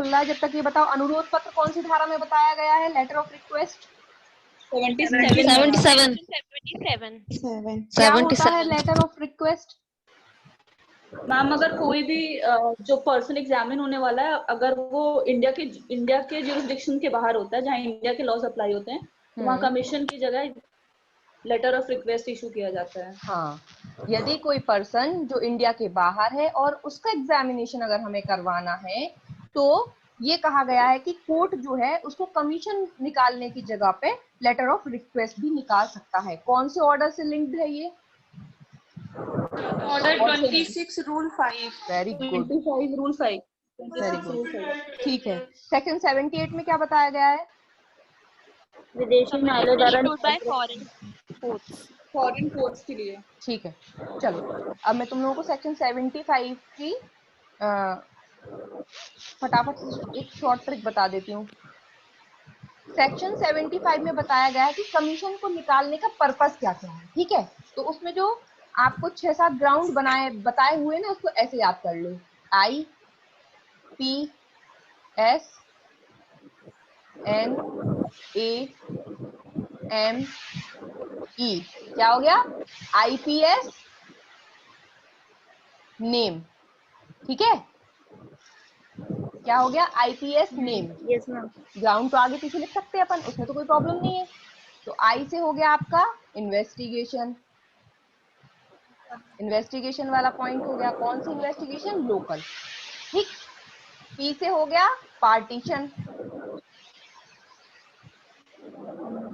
सुन रहा है जब तक ये बताओ, अनुरोध पत्र कौन सी धारा में बताया गया है? लेटर ऑफ रिक्वेस्ट 77 क्या होता है लेटर ऑफ रिक्वेस्ट? मैम अगर कोई भी जो पर्सन एग्जामिन होने वाला है, अगर वो इंडिया के ज्यूरिसडिक्शन के बाहर होता है, जहाँ इंडिया के लॉज अप्लाई होते हैं, तो वहाँ कमीशन की जगह लेटर ऑफ रिक्वेस्ट इशू किया जाता है। हाँ, यदि कोई पर्सन जो इंडिया के बाहर है और उसका एग्जामिनेशन अगर हमें करवाना है, तो ये कहा गया है कि कोर्ट जो है उसको कमीशन निकालने की जगह पे लेटर ऑफ रिक्वेस्ट भी निकाल सकता है। कौन से ऑर्डर से लिंक्ड है ये? Order 26 rule 5। Very good, 25 rule 5। Very good, ठीक है। सेक्शन 78 में क्या बताया गया है? विदेशी न्यायालय द्वारा फॉरेन कोर्ट्स के लिए। ठीक है, चलो अब मैं तुम लोगों को सेक्शन 75 की फटाफट से एक शॉर्ट ट्रिक बता देती हूँ। सेक्शन 75 में बताया गया है कि कमीशन को निकालने का पर्पस क्या क्या है, ठीक है? तो उसमें जो आपको 6-7 ग्राउंड बताए हुए ना, उसको ऐसे याद कर लो। I, P, S, N, A, M, E। क्या हो गया? IPS नेम, ठीक है? क्या हो गया? IPS name. Yes ma'am. Ground तो आगे पीछे लिख सकते हैं अपन, उसमें तो कोई प्रॉब्लम नहीं है। तो I से हो गया आपका इन्वेस्टिगेशन, इन्वेस्टिगेशन वाला पॉइंट हो गया। कौन सी इन्वेस्टिगेशन? लोकल, ठीक। P से हो गया पार्टीशन,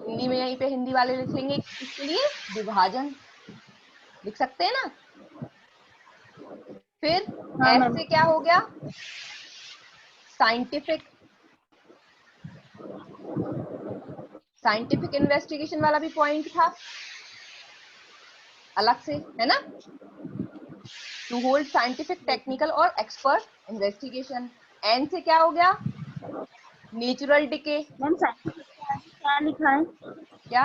हिंदी में यहीं पे हिंदी वाले लिखेंगे इसके लिए विभाजन, लिख सकते हैं ना। फिर S से क्या हो गया? साइंटिफिक, साइंटिफिक इन्वेस्टिगेशन वाला भी पॉइंट था अलग से, है ना? टू होल्ड साइंटिफिक, टेक्निकल और एक्सपर्ट इन्वेस्टिगेशन। एन से क्या हो गया? Natural decay. मैम साइंटिफिक के आगे क्या लिखा है? क्या?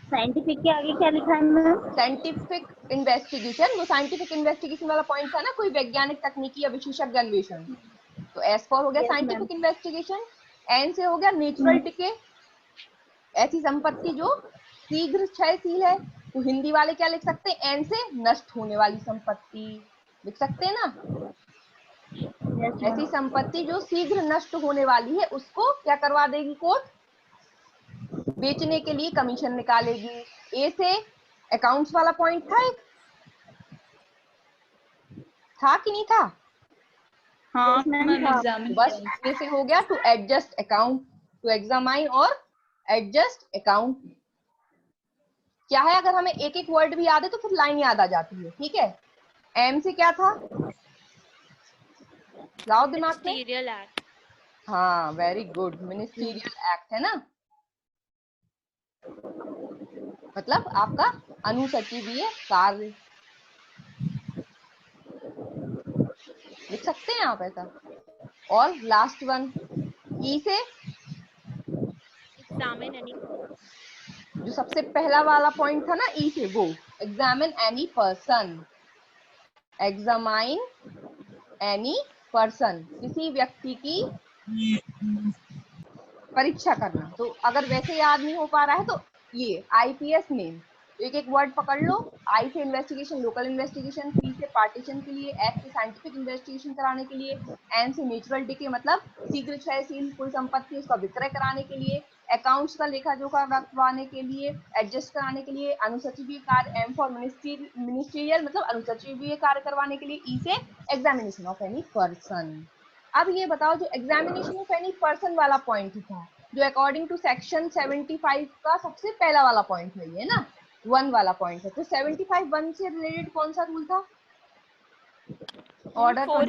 साइंटिफिक के आगे क्या लिखा है मैम? साइंटिफिक इन्वेस्टिगेशन, वो साइंटिफिक इन्वेस्टिगेशन वाला पॉइंट था ना, कोई वैज्ञानिक तकनीकी या विशेषज्ञ अन्वेषण। तो एस फॉर हो गया साइंटिफिक इन्वेस्टिगेशन। एन से हो गया नेचुरल डिके, ऐसी संपत्ति जो शीघ्र क्षयशील है। तो हिंदी वाले क्या लिख सकते हैं? एन से नष्ट होने वाली संपत्ति लिख सकते हैं ना। ऐसी संपत्ति जो शीघ्र नष्ट होने वाली है, उसको क्या करवा देगी कोर्ट? बेचने के लिए कमीशन निकालेगी। ए से अकाउंट्स वाला पॉइंट था, एक था कि नहीं था? हाँ बस इसमें से हो गया to adjust account, to examine और एडजस्ट अकाउंट। क्या है, अगर हमें एक एक वर्ड भी याद है तो फिर लाइन याद आ जाती है, ठीक है? एम से क्या था? लाओ दिमाग में। हाँ, वेरी गुड, मिनिस्टीरियल एक्ट है ना, मतलब आपका अनुसचिवीय कार्य, लिख सकते हैं आप ऐसा। और लास्ट वन ई से जो सबसे पहला वाला पॉइंट था ना, ई से, वो examine any person, examine any person, किसी व्यक्ति की परीक्षा करना। तो अगर वैसे याद नहीं हो पा रहा है तो ये IPS नेम, एक एक वर्ड पकड़ लो। आई से इन्वेस्टिगेशन, लोकल इन्वेस्टिगेशन, पी से पार्टीशन के लिए, एस से साइंटिफिक इन्वेस्टिगेशन कराने के लिए, एन से नेचुरल डिके मतलब शीघ्र क्षयशील कोई संपत्ति उसका विक्रय कराने के लिए, अकाउंट्स का लेखा जोखा रखवाने के लिए, एडजस्ट कराने के लिए, अनुसचिवीय कार्य, एम फॉर मिनिस्ट्रियल मतलब अनुसचिवीय कार्य करवाने के लिए, ई से एग्जामिनेशन ऑफ एनी पर्सन। अब ये बताओ, जो एग्जामिनेशन ऑफ एनी पर्सन वाला पॉइंट था, जो अकॉर्डिंग टू सेक्शन 75 का सबसे पहला वाला पॉइंट है ये ना, 1 वाला पॉइंट है, तो 75(1) से रिलेटेड कौन सा रूल था? ऑर्डर का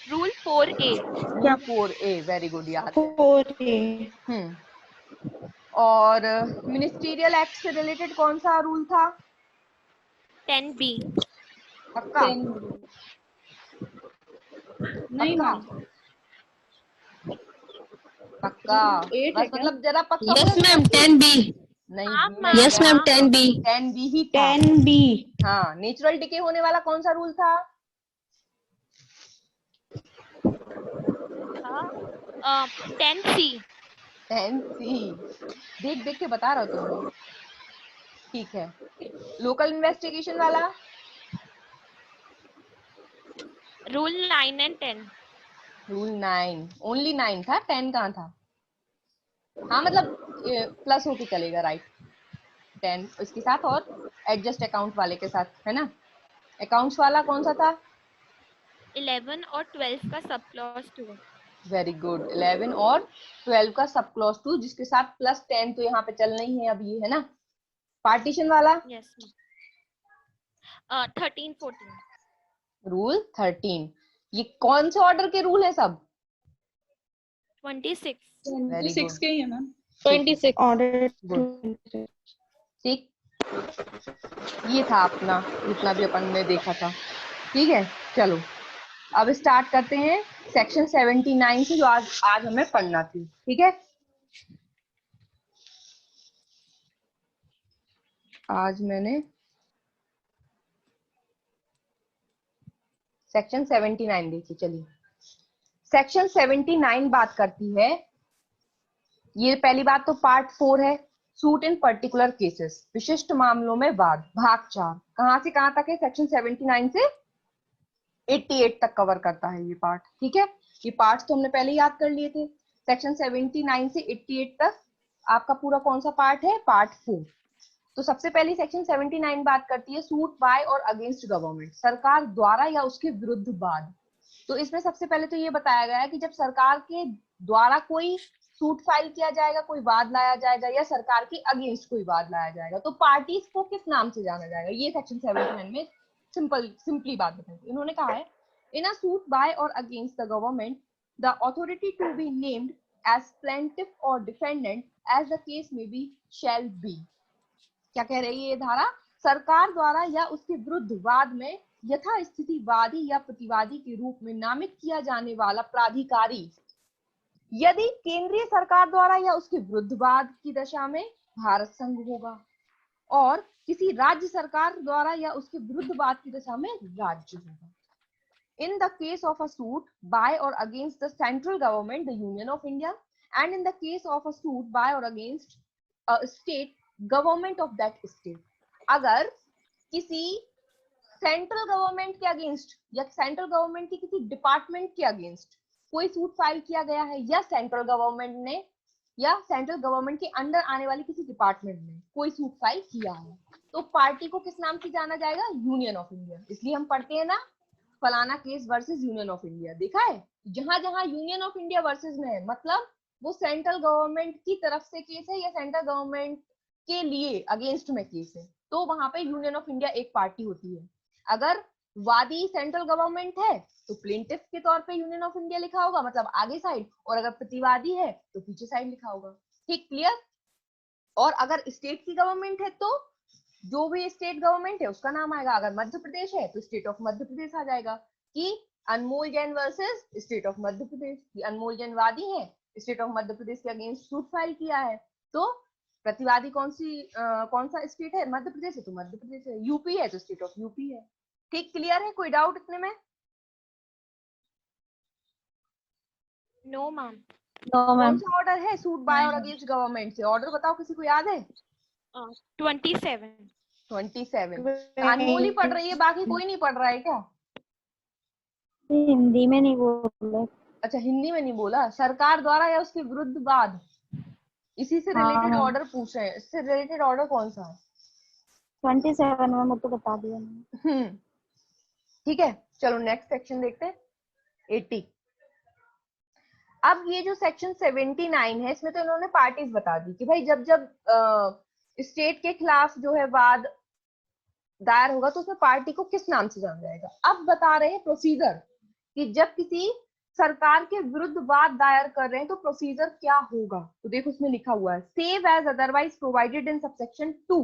रूल 4A। क्या? 4A, वेरी गुड, याद है 4A। और मिनिस्टीरियल एक्ट से रिलेटेड कौन सा रूल था? 10B। पक्का? नहीं मैम, पक्का, बस मतलब जरा पक्का। Yes ma'am 10B। नहीं, यस मैम 10B। 10B ही था। 10B। हाँ, नेचुरल डिके होने वाला कौन सा रूल था? था 10C। 10C, देख देख के बता रहा हो तुम लोग। ठीक है, लोकल इन्वेस्टिगेशन वाला रूल 9 and 10। रूल 9, ओनली 9 था, 10 कहाँ था? हाँ मतलब प्लस होके चलेगा, राइट। 10 इसके साथ और एडजस्ट अकाउंट वाले के साथ, है ना। अकाउंट्स वाला कौन सा था? 11 और 12 का सब क्लॉज 2। वेरी गुड, 11 और 12 का सब क्लॉज 2, जिसके साथ प्लस 10 तो यहाँ पे चलना ही है अब, ये है ना। पार्टीशन वाला यस। 13 14। रूल 13, ये कौन से ऑर्डर के रूल है सब? 26। 26 के ही है मैम। 26 ऑर्डर। ठीक, ये था अपना, जितना भी अपन ने देखा था। ठीक है, चलो अब स्टार्ट करते हैं सेक्शन 79 से, जो आज हमें पढ़ना थी। ठीक है, आज मैंने सेक्शन 79 देखी। चलिए, सेक्शन 79 बात करती है, ये पहली बात तो पार्ट 4 है, सूट इन पर्टिकुलर केसेस, विशिष्ट मामलों में वाद, भाग 4। कहां से कहां तक है? सेक्शन 79 से 88 तक कवर करता है ये पार्ट। ठीक है, ये पार्ट्स तो हमने पहले याद कर लिए थे। सेक्शन 79 से 88 तक आपका पूरा कौन सा पार्ट है? पार्ट 4। तो सबसे पहले सेक्शन 79 बात करती है सूट बाय और अगेंस्ट गवर्नमेंट, सरकार द्वारा या उसके विरुद्ध वाद। तो इसमें सबसे पहले तो ये बताया गया है कि जब सरकार के द्वारा कोई सूट फाइल किया जाएगा, कोई वाद लाया जाएगा, या सरकार के अगेंस्ट कोई वाद लाया जाएगा, तो पार्टीज को किस नाम से जाना जाएगा? ये सेक्शन 79 में सिंपली बात बताई। इन्होंने कहा है, इन अ सूट बाय और against the government the authority to be named as plaintiff और defendant as the case may be shall be. क्या कह रही है ये धारा? सरकार द्वारा या उसके विरुद्ध वाद में यथास्थिति वादी या प्रतिवादी के रूप में नामित किया जाने वाला प्राधिकारी, यदि केंद्रीय सरकार द्वारा या उसके विरुद्ध वाद की दशा में भारत संघ होगा, और किसी राज्य सरकार द्वारा या उसके विरुद्ध वाद की दशा में राज्य होगा। In the case of a suit by or against the central government, the Union of India, and in the case of a suit by or against a state, government of that state. अगर किसी central government के against या central government के किसी department के against कोई suit file किया गया है, या सेंट्रल गवर्नमेंट ने या सेंट्रल गवर्नमेंट के अंडर आने वाली किसी डिपार्टमेंट ने कोई सूट फाइल किया है, तो पार्टी को किस नाम से जाना जाएगा? Union of India. इसलिए हम पढ़ते हैं ना, फलाना case versus union of India. देखा है, जहां जहां यूनियन ऑफ इंडिया वर्सेस में है, मतलब वो सेंट्रल गवर्नमेंट की तरफ से केस है या सेंट्रल गवर्नमेंट के लिए अगेंस्ट में केस है, तो वहां पे यूनियन ऑफ इंडिया एक पार्टी होती है। अगर वादी सेंट्रल गवर्नमेंट है तो प्लेंटिफ के तौर पे यूनियन ऑफ इंडिया लिखा होगा, मतलब आगे साइड, और अगर प्रतिवादी है तो पीछे साइड लिखा होगा। ठीक, क्लियर? और अगर स्टेट की गवर्नमेंट है तो जो भी स्टेट गवर्नमेंट है उसका नाम आएगा। अगर मध्य प्रदेश है तो स्टेट ऑफ मध्य प्रदेश आ जाएगा, कि अनमोल Jain versus state of Madhya Pradesh, कि अनमोल जैन वादी है, स्टेट ऑफ मध्य प्रदेश के अगेंस्ट सूट फाइल किया है, तो प्रतिवादी कौन सा स्टेट है? मध्य प्रदेश है तो मध्य प्रदेश है, यूपी है तो स्टेट ऑफ यूपी है। ठीक, क्लियर है? कोई डाउट इतने में? No ma'am. कौन सा ऑर्डर है सूट बाय और अगेंस्ट गवर्नमेंट से? ऑर्डर बताओ, किसी को याद है? 27। 27 अनमोल ही पढ़ रही है, बाकी कोई नहीं पढ़ रहा है क्या? हिंदी में नहीं बोले। अच्छा, हिंदी में नहीं बोला। सरकार द्वारा या उसके विरुद्ध वाद, इसी से रिलेटेड ऑर्डर पूछ रहे हैं। इससे रिलेटेड ऑर्डर कौन सा है? 27 में मुझे बता दिया। ठीक है, चलो नेक्स्ट सेक्शन देखते हैं, 80। अब ये जो सेक्शन 79 है, इसमें तो इन्होंने पार्टीज बता दी कि भाई जब जब स्टेट के खिलाफ जो है वाद दायर होगा तो उसमें पार्टी को किस नाम से जाना जाएगा। अब बता रहे हैं प्रोसीजर, कि जब किसी सरकार के विरुद्ध वाद दायर कर रहे हैं तो प्रोसीजर क्या होगा। तो देखो उसमें लिखा हुआ है, save as otherwise provided in subsection 2,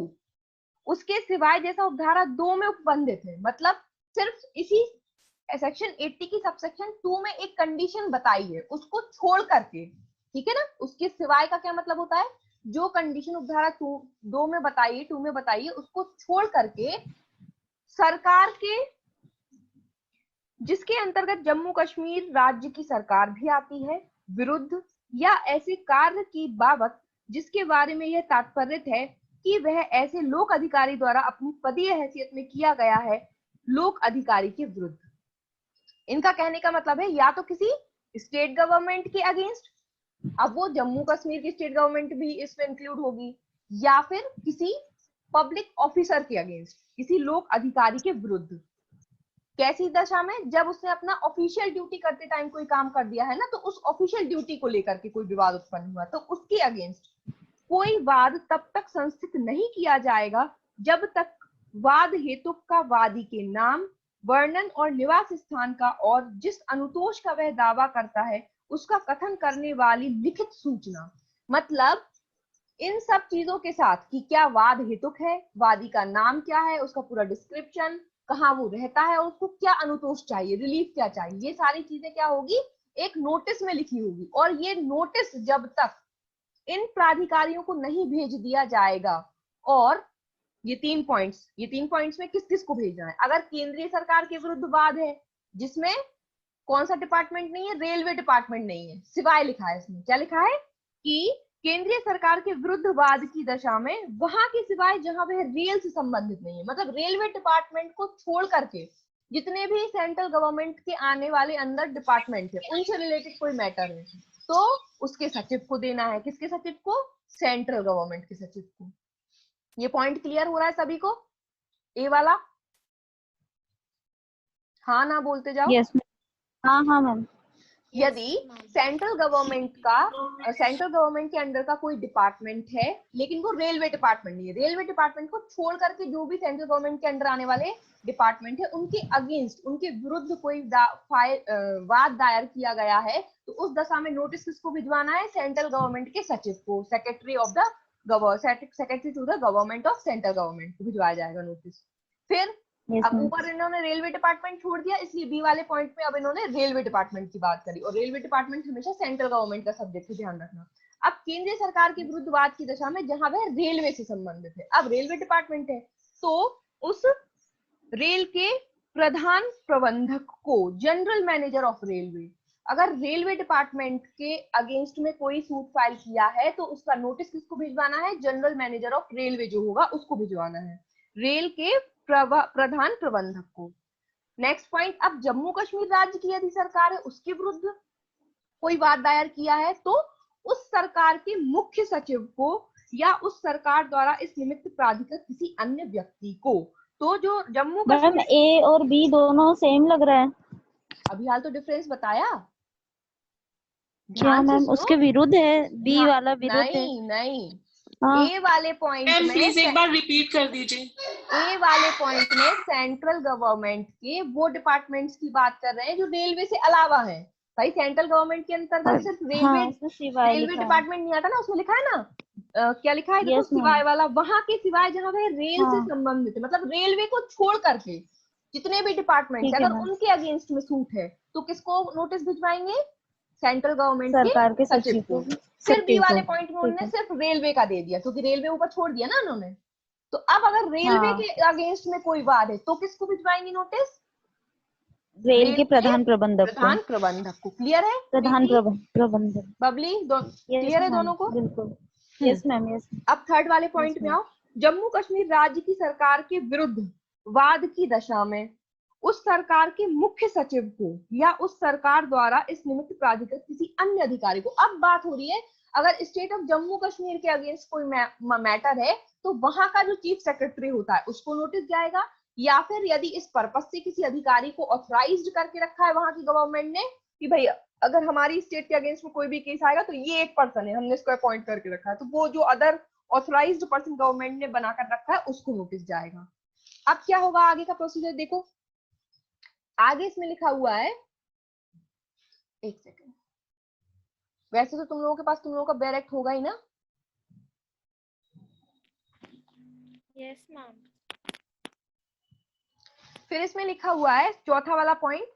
उसके सिवाय जैसा उपधारा 2 में उपबंधित है। मतलब सिर्फ इसी सेक्शन 80 की सबसेक्शन 2 में एक कंडीशन बताई है, उसको छोड़ करके, ठीक है ना, उसके सिवाय का क्या मतलब होता है? जो कंडीशन उपधारा 2 में बताइए, 2 में बताइए, उसको छोड़ करके सरकार के जिसके अंतर्गत जम्मू कश्मीर राज्य की सरकार भी आती है, विरुद्ध या ऐसे कार्य की बाबत जिसके बारे में यह तात्पर्य है कि वह ऐसे लोक अधिकारी द्वारा अपनी पदीय हैसियत में किया गया है, लोक अधिकारी के विरुद्ध। इनका कहने का मतलब है या तो किसी स्टेट गवर्नमेंट के अगेंस्ट, अब वो जम्मू कश्मीर की स्टेट गवर्नमेंट भी इसमें इंक्लूड होगी, या फिर किसी पब्लिक ऑफिसर के अगेंस्ट, किसी लोक अधिकारी के विरुद्ध। कैसी दशा में? जब उसने अपना ऑफिशियल ड्यूटी करते टाइम कोई काम कर दिया है ना, तो उस ऑफिशियल ड्यूटी को लेकर के कोई विवाद उत्पन्न हुआ तो उसके अगेंस्ट कोई वाद तब तक संस्थित नहीं किया जाएगा जब तक वाद हेतु का वादी के नाम, वर्णन और निवास स्थान का और जिस अनुतोष का वह दावा करता है उसका कथन करने वाली लिखित सूचना। मतलब इन सब चीजों के साथ कि क्या वाद हेतुक है, वादी का नाम क्या है, उसका पूरा डिस्क्रिप्शन, कहाँ वो रहता है और उसको क्या अनुतोष चाहिए, रिलीफ क्या चाहिए, ये सारी चीजें क्या होगी, एक नोटिस में लिखी होगी। और ये नोटिस जब तक इन प्राधिकारियों को नहीं भेज दिया जाएगा, और ये तीन पॉइंट्स में किस किस को भेजना है। अगर केंद्रीय सरकार के विरुद्ध वाद है जिसमें कौन सा डिपार्टमेंट नहीं है, रेलवे डिपार्टमेंट नहीं है, सिवाय लिखा है इसमें, क्या लिखा है कि केंद्रीय सरकार के विरुद्ध वाद की दशा में वहां के सिवाय जहां वह रेल से संबंधित नहीं है, मतलब रेलवे डिपार्टमेंट को छोड़ करके जितने भी सेंट्रल गवर्नमेंट के आने वाले अंदर डिपार्टमेंट है उनसे रिलेटेड कोई मैटर है तो उसके सचिव को देना है। किसके सचिव को? सेंट्रल गवर्नमेंट के सचिव को। ये पॉइंट क्लियर हो रहा है सभी को? ए वाला हाँ ना बोलते जाओ। यस हाँ हाँ मैम। यदि सेंट्रल गवर्नमेंट के अंडर का कोई डिपार्टमेंट है लेकिन वो रेलवे डिपार्टमेंट नहीं है, रेलवे डिपार्टमेंट को छोड़ करके जो भी सेंट्रल गवर्नमेंट के अंडर आने वाले डिपार्टमेंट है उनके अगेंस्ट, उनके विरुद्ध कोई वाद दायर किया गया है तो उस दशा में नोटिस किसको भिजवाना है? सेंट्रल गवर्नमेंट के सचिव को, secretary to the government of central government को भिजवाया जाएगा नोटिस। फिर अब ऊपर इन्होंने रेलवे डिपार्टमेंट छोड़ दिया इसलिए बी वाले पॉइंट में अब इन्होंने रेलवे डिपार्टमेंट की बात करी, और रेलवे डिपार्टमेंट हमेशा सेंट्रल गवर्नमेंट का सब्जेक्ट है, ध्यान रखना। अब केंद्रीय सरकार के विरुद्ध वाद की दशा में जहां वह रेलवे से संबंधित है, अब रेलवे डिपार्टमेंट है तो उस रेल के प्रधान प्रबंधक को, जनरल मैनेजर ऑफ रेलवे, अगर रेलवे डिपार्टमेंट के अगेंस्ट में कोई सूट फाइल किया है तो उसका नोटिस किसको भिजवाना है? जनरल मैनेजर ऑफ रेलवे जो होगा उसको भिजवाना है, रेल के प्रधान प्रबंधक को। नेक्स्ट पॉइंट, अब जम्मू कश्मीर राज्य की यदि सरकार है उसके विरुद्ध कोई वाद दायर किया है तो उस सरकार के मुख्य सचिव को या उस सरकार द्वारा इस निमित्त प्राधिकृत किसी अन्य व्यक्ति को। तो जो जम्मू कश्मीर, ए और बी दोनों सेम लग रहा है। अभी हाल तो डिफरेंस बताया। क्या मैम उसके विरुद्ध है? बी वाला विरुद्ध है? नहीं हाँ। ए वाले पॉइंट में प्लीज एक बार रिपीट कर दीजिए। ए वाले पॉइंट में सेंट्रल गवर्नमेंट के वो डिपार्टमेंट्स की बात कर रहे हैं जो रेलवे से अलावा है। भाई सेंट्रल गवर्नमेंट के अंतर्गत सिर्फ रेलवे डिपार्टमेंट नहीं आता ना, उसमें लिखा है ना क्या लिखा है? देखो सिवाय वाला, वहां के सिवाय जहां वह रेल से संबंधित है, मतलब रेलवे को छोड़ करके जितने भी डिपार्टमेंट है अगर उनके अगेंस्ट में सूट है तो किसको नोटिस भिजवाएंगे? सेंट्रल गवर्नमेंट सरकार के सचिव को। फिर बी वाले पॉइंट में उन्होंने सिर्फ रेलवे का दे दिया क्योंकि रेलवे ऊपर छोड़ दिया ना उन्होंने। तो अब अगर रेलवे के अगेंस्ट में कोई वाद है तो किसको भिजवाएंगे नोटिस? रेल के प्रधान प्रबंधक को। क्लियर है? प्रधान प्रबंधक। बबली क्लियर है दोनों को? बिल्कुल। Yes ma'am yes. अब थर्ड वाले पॉइंट में आओ। जम्मू कश्मीर राज्य की सरकार के विरुद्ध वाद की दशा में उस सरकार के मुख्य सचिव को या उस सरकार द्वारा इस निमित्त प्राधिकृत किसी अन्य अधिकारी को। अब बात हो रही है अगर स्टेट ऑफ जम्मू कश्मीर के अगेंस्ट कोई मैटर है तो वहां का जो चीफ सेक्रेटरी होता है उसको नोटिस जाएगा, या फिर यदि इस पर्पस से किसी अधिकारी को ऑथराइज्ड करके रखा है वहां की गवर्नमेंट ने कि भाई अगर हमारी स्टेट के अगेंस्ट में कोई भी केस आएगा तो ये एक पर्सन है, हमने इसको अपॉइंट करके रखा है, तो वो जो अदर ऑथराइज्ड पर्सन गवर्नमेंट ने बनाकर रखा है उसको नोटिस जाएगा। अब क्या होगा आगे का प्रोसीजर देखो, आगे इसमें लिखा हुआ है, एक सेकंड, वैसे तो तुम लोगों का डायरेक्ट होगा ही ना? Yes ma'am. फिर इसमें लिखा हुआ है चौथा वाला पॉइंट,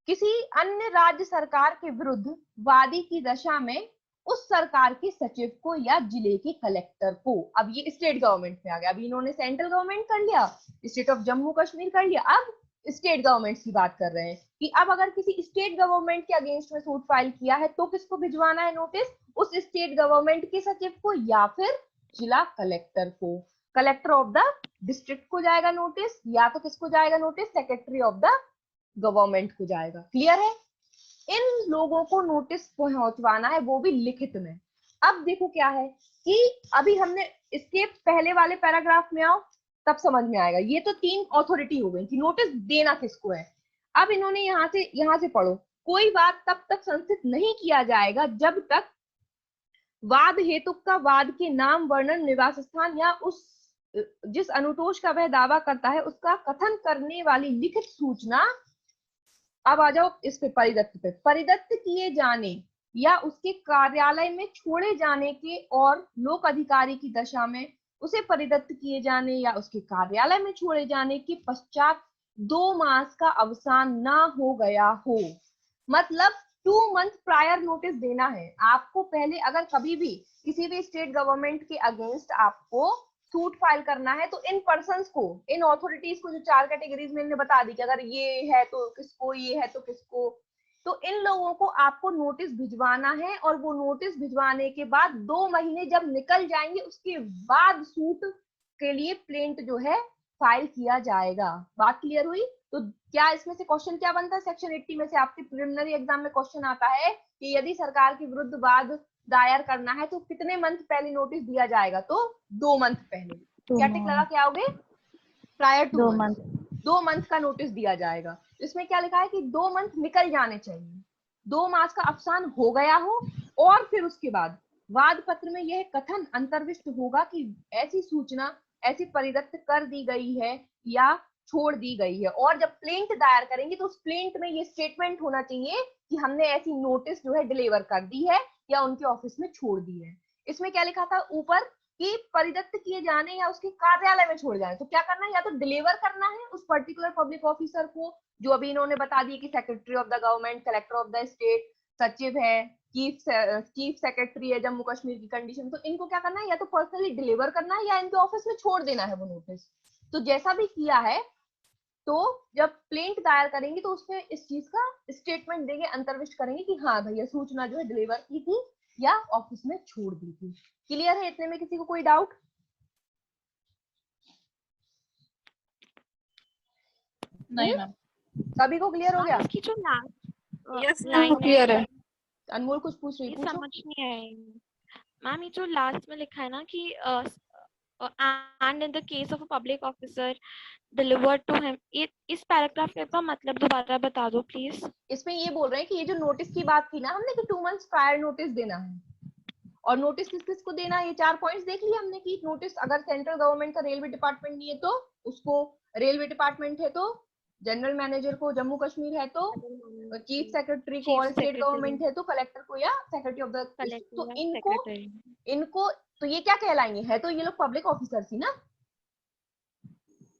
किसी अन्य राज्य सरकार के विरुद्ध वादी की दशा में उस सरकार के सचिव को या जिले के कलेक्टर को। अब ये स्टेट गवर्नमेंट में आ गया, अभी इन्होंने सेंट्रल गवर्नमेंट कर लिया, स्टेट ऑफ जम्मू कश्मीर कर लिया, अब स्टेट गवर्नमेंट की बात कर रहे हैं कि अब अगर किसी स्टेट गवर्नमेंट के अगेंस्ट में सूट फाइल किया है तो किसको भिजवाना है नोटिस, उस स्टेट गवर्नमेंट के सचिव को या फिर जिला कलेक्टर को। कलेक्टर ऑफ द डिस्ट्रिक्ट को जाएगा नोटिस, या तो किसको जाएगा notice, secretary of the government को जाएगा। क्लियर है? इन लोगों को नोटिस पहुंचवाना है, वो भी लिखित में। अब देखो क्या है कि अभी हमने इसके पहले वाले पैराग्राफ में आओ तब समझ में आएगा। ये तो 3 अथॉरिटी हो गई कि नोटिस देना किसको है। अब इन्होंने यहाँ से पढ़ो, कोई वाद तब तक संस्थित नहीं किया जाएगा जब तक वाद हेतु का वाद के नाम, वर्णन, निवास स्थान या उस जिस अनुतोष का वह दावा करता है उसका कथन करने वाली लिखित सूचना। अब आ जाओ इस पे, परिदत्त पे। परिदत्त किए जाने या उसके कार्यालय में छोड़े जाने के और लोक अधिकारी की दशा में उसे परिदत्त किए जाने या उसके कार्यालय में छोड़े जाने के पश्चात 2 मास का अवसान ना हो गया हो। मतलब 2 मंथ प्रायर नोटिस देना है आपको। पहले अगर कभी भी किसी भी स्टेट गवर्नमेंट के अगेंस्ट आपको सूट फाइल करना है तो इन पर्संस को, इन अथॉरिटीज को, जो 4 कैटेगरीज में इन्हें बता दी कि अगर ये है तो किसको, ये है तो किसको, तो इन लोगों को आपको नोटिस भिजवाना है। और वो नोटिस भिजवाने के बाद 2 महीने जब निकल जाएंगे उसके बाद सूट के लिए प्लेंट जो है फाइल किया जाएगा। बात क्लियर हुई? तो क्या इसमें से क्वेश्चन क्या बनता है? सेक्शन 80 में से आपके प्रिलिमिनरी एग्जाम में क्वेश्चन आता है कि यदि सरकार के विरुद्ध वाद दायर करना है तो कितने मंथ पहले नोटिस दिया जाएगा? तो 2 मंथ पहले। क्या टिक लगा के आओगे? प्रायर टू 2 मंथ, 2 मंथ का नोटिस दिया जाएगा। इसमें क्या लिखा है कि 2 मंथ निकल जाने चाहिए, 2 मास का अवसान हो गया हो, और फिर उसके बाद वाद पत्र में यह कथन अंतर्विष्ट होगा कि ऐसी सूचना ऐसी परिदत्त कर दी गई है या छोड़ दी गई है। और जब प्लेंट दायर करेंगे तो उस प्लेंट में ये स्टेटमेंट होना चाहिए कि हमने ऐसी नोटिस जो है डिलीवर कर दी है या उनके ऑफिस में छोड़ दी है। इसमें क्या लिखा था ऊपर कि परिदत्त किए जाने या उसके कार्यालय में छोड़ जाने, तो क्या करना है? या तो डिलीवर करना है उस पर्टिकुलर पब्लिक ऑफिसर को, जो अभी इन्होंने बता दिए कि secretary of the government, collector of the state, सचिव है, चीफ सेक्रेटरी है जम्मू कश्मीर की कंडीशन। तो इनको क्या करना है? या तो पर्सनली डिलीवर करना है या इनके ऑफिस में छोड़ देना है वो नोटिस। तो जैसा भी किया है, तो जब प्लेंट दायर करेंगे तो उसमें इस चीज का स्टेटमेंट देंगे, अंतर्विष्ट करेंगे कि हाँ भैया सूचना जो है डिलीवर की थी या ऑफिस में छोड़ दी थी। क्लियर है? इतने में किसी को कोई डाउट? नहीं मैम। सभी को क्लियर हो गया? इसकी जो यस लाइन क्लियर है। अनमोल कुछ पूछ रही, ये पूछो। समझ नहीं आएगी मैम। ये जो लास्ट में लिखा है ना कि and in the case of a public officer delivered to him, इस पैराग्राफ का मतलब दोबारा बता दो प्लीज। इसमें ये बोल रहे हैं कि ये जो नोटिस की बात की ना हमने कि 2 मंथ्स प्रायर नोटिस देना है, और नोटिस किस किस को देना है, ये 4 पॉइंट्स देख लिए हमने कि नोटिस अगर सेंट्रल गवर्नमेंट का रेलवे डिपार्टमेंट नहीं है तो उसको, रेलवे डिपार्टमेंट है तो जनरल मैनेजर को, जम्मू कश्मीर है तो चीफ सेक्रेटरी को, और स्टेट गवर्नमेंट है तो कलेक्टर को या सेक्रेटरी ऑफ द। तो इनको तो ये क्या कहलाएंगे? है तो ये लोग पब्लिक ऑफिसर थी ना।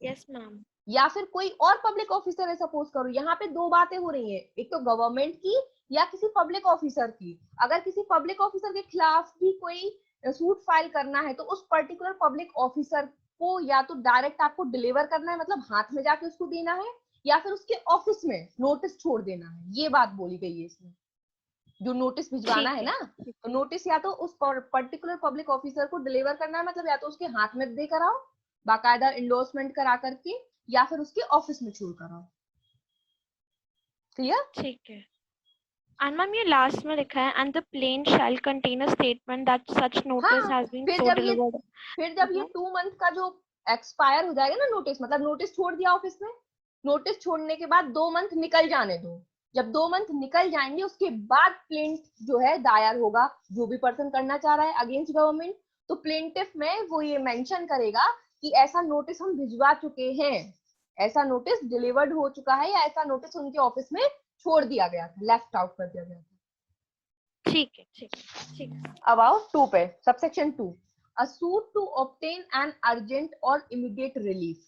Yes ma'am. या फिर कोई और पब्लिक ऑफिसर है, सपोज करो। यहाँ पे 2 बातें हो रही हैं, एक तो गवर्नमेंट की या किसी पब्लिक ऑफिसर की। अगर किसी पब्लिक ऑफिसर के खिलाफ भी कोई सूट फाइल करना है तो उस पर्टिकुलर पब्लिक ऑफिसर को या तो डायरेक्ट आपको डिलीवर करना है, मतलब हाथ में जाके उसको देना है, या फिर उसके ऑफिस में नोटिस छोड़ देना है। ये बात बोली गई है इसमें, जो नोटिस भिजवाना है ना, तो नोटिस या तो उस पर्टिकुलर पब्लिक ऑफिसर को डिलीवर करना है, मतलब या तो उसके हाथ में देकर आओ बाकायदा इंडोर्समेंट करा करके, या फिर उसके ऑफिस में छोड़ कर आओ। क्लियर? ठीक है। एंड मैम ये लास्ट में लिखा है and the plaint shall contain a statement that such notice has been so delivered. फिर जब ये 2 मंथ का जो एक्सपायर हो जाएगा ना नोटिस, मतलब नोटिस छोड़ दिया ऑफिस में, नोटिस छोड़ने के बाद 2 मंथ निकल जाने दो। जब 2 मंथ निकल जाएंगे उसके बाद प्लेंट जो है दायर होगा, जो भी पर्सन करना चाह रहा है अगेंस्ट गवर्नमेंट। तो प्लेंटिफ में वो ये मेंशन करेगा कि ऐसा नोटिस हम भिजवा चुके हैं, ऐसा नोटिस डिलीवर्ड हो चुका है, या ऐसा नोटिस उनके ऑफिस में छोड़ दिया गया था, लेफ्ट आउट कर दिया गया था। ठीक है, ठीक है, ठीक है। अब आओ 2 पे, subsection 2, a suit to obtain an urgent और इमीडिएट रिलीफ।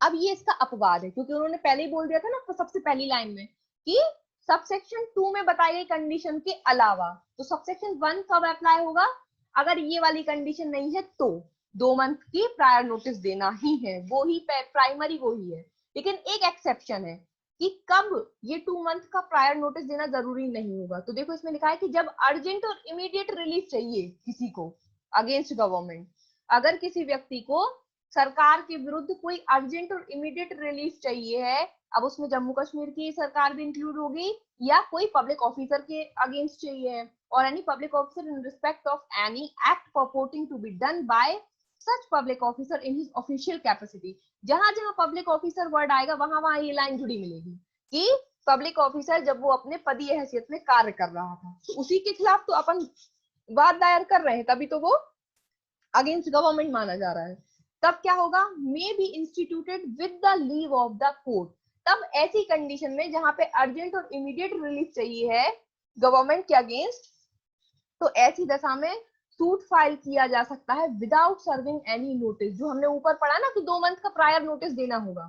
अब ये इसका अपवाद है, क्योंकि उन्होंने पहले ही बोल दिया था ना तो सबसे पहली लाइन में कि सबसेक्शन 2 में बताई गई कंडीशन के अलावा। तो सबसेक्शन 1 कब अप्लाई होगा? अगर ये वाली कंडीशन नहीं है तो 2 मंथ की प्रायर नोटिस देना ही है, वो ही प्राइमरी वो ही है। लेकिन एक एक्सेप्शन है कि कब ये 2 मंथ का प्रायर नोटिस देना जरूरी नहीं होगा। तो देखो इसमें लिखा है कि जब अर्जेंट और इमीडिएट रिलीफ चाहिए किसी को अगेंस्ट गवर्नमेंट, अगर किसी व्यक्ति को सरकार के विरुद्ध कोई अर्जेंट और इमीडिएट रिलीफ चाहिए है, अब उसमें जम्मू कश्मीर की सरकार भी इंक्लूड होगी या कोई पब्लिक ऑफिसर के अगेंस्ट चाहिए है, और any public officer in respect of any act purporting to be done by such public officer in his official capacity। जहां जहां पब्लिक ऑफिसर वर्ड आएगा वहां वहां ये लाइन जुड़ी मिलेगी कि पब्लिक ऑफिसर जब वो अपने पदीय हैसियत में कार्य कर रहा था, तो उसी के खिलाफ तो अपन वाद दायर कर रहे हैं, तभी तो वो अगेंस्ट गवर्नमेंट माना जा रहा है। तब क्या होगा, may be instituted with the leave of the court. तब ऐसी कंडीशन में जहां पे अर्जेंट और इमीडिएट रिलीफ चाहिए है गवर्नमेंट के अगेंस्ट, तो ऐसी दशा में सूट फाइल किया जा सकता है विदाउट सर्विंग एनी नोटिस। जो हमने ऊपर पढ़ा ना कि 2 मंथ का प्रायर नोटिस देना होगा,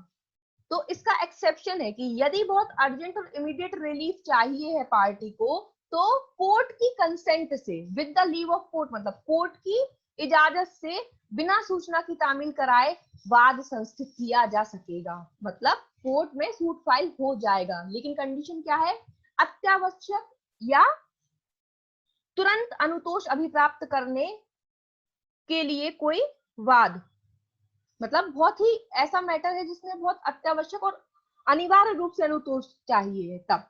तो इसका एक्सेप्शन है कि यदि बहुत अर्जेंट और इमीडिएट रिलीफ चाहिए है पार्टी को, तो कोर्ट की कंसेंट से, with the leave of court मतलब कोर्ट की इजाजत से, बिना सूचना की तामील कराए वाद संस्थित किया जा सकेगा। मतलब कोर्ट में सूट फाइल हो जाएगा, लेकिन कंडीशन क्या है, अत्यावश्यक या तुरंत अनुतोष अभिप्राप्त करने के लिए कोई वाद, मतलब बहुत ही ऐसा मैटर है जिसमें बहुत अत्यावश्यक और अनिवार्य रूप से अनुतोष चाहिए है तब,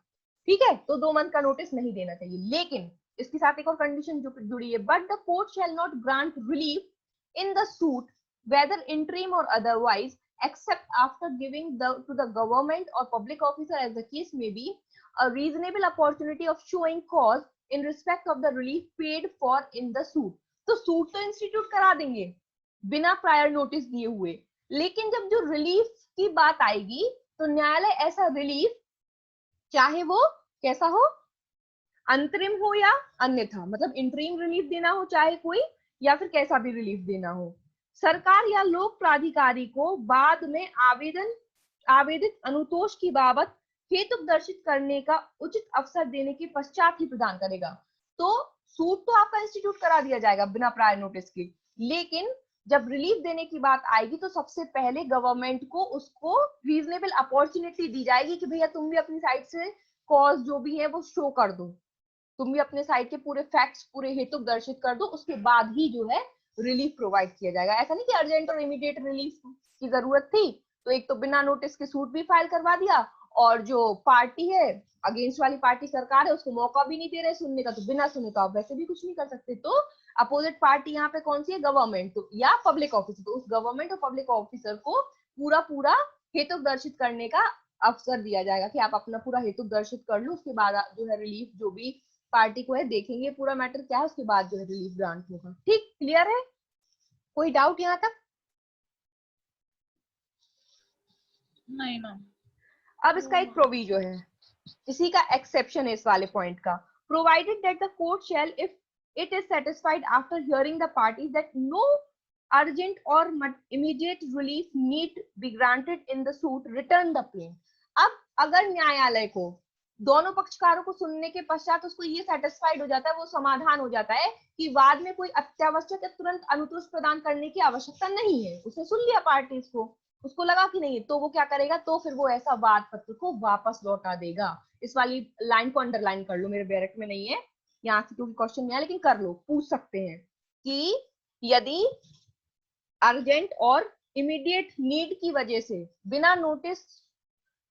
ठीक है, तो 2 मंथ का नोटिस नहीं देना चाहिए। लेकिन इसके साथ एक और कंडीशन जो जुड़ी है, but the court shall not grant relief in the suit whether interim और otherwise except after giving to the government or public officer, as the case may be, a reasonable opportunity of showing cause in respect of the relief paid for in the suit। तो suit तो institute करा देंगे बिना prior notice दिए हुए, लेकिन जब जो रिलीफ की बात आएगी तो न्यायालय ऐसा रिलीफ, चाहे वो कैसा हो, अंतरिम हो या अन्यथा, मतलब इंटरिम रिलीफ देना हो चाहे कोई, या फिर कैसा भी रिलीफ देना हो, सरकार या लोक प्राधिकारी को बाद में आवेदित अनुतोष की बाबत हेतु दर्शित करने का उचित अवसर देने के पश्चात ही प्रदान करेगा। तो सूट तो आपका इंस्टीट्यूट करा दिया जाएगा बिना प्रायर नोटिस के, लेकिन जब रिलीफ देने की बात आएगी तो सबसे पहले गवर्नमेंट को उसको रीजनेबल अपॉर्चुनिटी दी जाएगी कि भैया तुम भी अपनी साइड से कॉज जो भी है वो शो कर दो, तुम भी अपने साइड के पूरे फैक्ट्स, पूरे हेतु दर्शित कर दो, उसके बाद ही जो है रिलीफ प्रोवाइड किया जाएगा। ऐसा नहीं कि अर्जेंट और इमीडिएट रिलीफ की जरूरत थी तो एक तो बिना नोटिस के सूट भी फाइल करवा दिया, और जो पार्टी है अगेंस्ट वाली पार्टी सरकार है उसको मौका भी नहीं दे रहे सुनने का, तो बिना सुने तो आप वैसे भी कुछ नहीं कर सकते। तो अपोजिट पार्टी यहाँ पे कौन सी है, गवर्नमेंट तो या पब्लिक ऑफिसर, तो उस गवर्नमेंट और पब्लिक ऑफिसर को पूरा हेतु दर्शित करने का अवसर दिया जाएगा कि आप अपना पूरा हेतु दर्शित कर लो, उसके बाद जो है रिलीफ जो भी पार्टी को है देखेंगे पूरा मैटर क्या है, उसके बाद जो है रिलीफ ग्रांट होगा। ठीक, क्लियर है, कोई डाउट यहाँ तक? नहीं मैम। अब इसका एक प्रोविजो है, इसी का एक्सेप्शन है इस वाले पॉइंट का, provided that the court shall if it is satisfied after hearing the parties that no urgent और immediate relief need be granted in the suit return the plaint. अब अगर न्यायालय को दोनों पक्षकारों को सुनने के पश्चात उसको ये सेटिस्फाइड हो जाता है, वो समाधान हो जाता है कि वाद में कोई अत्यावश्यक या तुरंत अनुतोष प्रदान करने की आवश्यकता नहीं है, उसने सुन लिया पार्टीज को, उसको लगा कि नहीं, तो वो क्या करेगा, तो फिर वो ऐसा वाद पत्र को वापस लौटा देगा। इस वाली लाइन को अंडरलाइन कर लो, मेरे बैरक में नहीं है यहाँ से क्योंकि क्वेश्चन नहीं है, लेकिन कर लो, पूछ सकते हैं कि यदि अर्जेंट और इमीडिएट नीड की वजह से बिना नोटिस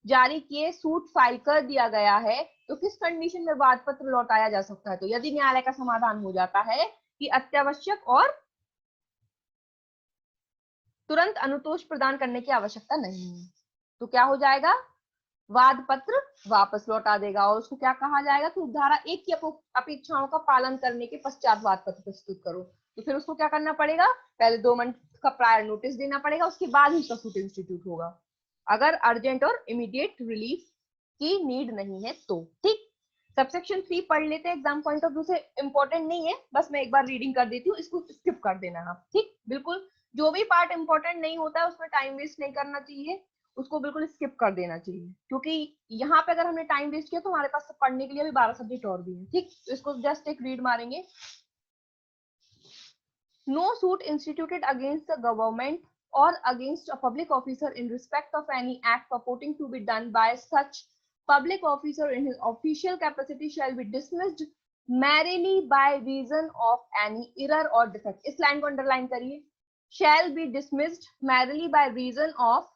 जारी किए सूट फाइल कर दिया गया है तो किस कंडीशन में वाद पत्र लौटाया जा सकता है, तो यदि न्यायालय का समाधान हो जाता है कि अत्यावश्यक और तुरंत अनुतोष प्रदान करने की आवश्यकता नहीं है, तो क्या हो जाएगा, वाद पत्र वापस लौटा देगा, और उसको क्या कहा जाएगा कि धारा 1 की अपेक्षाओं का पालन करने के पश्चात वाद पत्र प्रस्तुत करो। तो फिर उसको क्या करना पड़ेगा, पहले 2 मंथ का प्रायर नोटिस देना पड़ेगा, उसके बाद ही उसका सूट इंस्टीट्यूट होगा अगर अर्जेंट और इमीडिएट रिलीफ की नीड नहीं है तो। ठीक, सबसेक्शन 3 पढ़ लेते हैं, एग्जाम पॉइंट ऑफ व्यू से इंपॉर्टेंट नहीं है, बस मैं एक बार रीडिंग कर देती हूँ, इसको स्किप कर देना आप। ठीक, बिल्कुल जो भी पार्ट इंपॉर्टेंट नहीं होता है उसमें टाइम वेस्ट नहीं करना चाहिए, उसको बिल्कुल स्किप कर देना चाहिए, क्योंकि यहाँ पे अगर हमने टाइम वेस्ट किया तो हमारे पास पढ़ने के लिए भी 12 सब्जेक्ट और भी है। ठीक, तो इसको जस्ट एक रीड मारेंगे। No suit instituted against the government or against a public officer in respect of any act purporting to be done by such public officer in his official capacity shall be dismissed merely by reason of any error or defect. इस line को underline करिए, shall be dismissed merely by reason of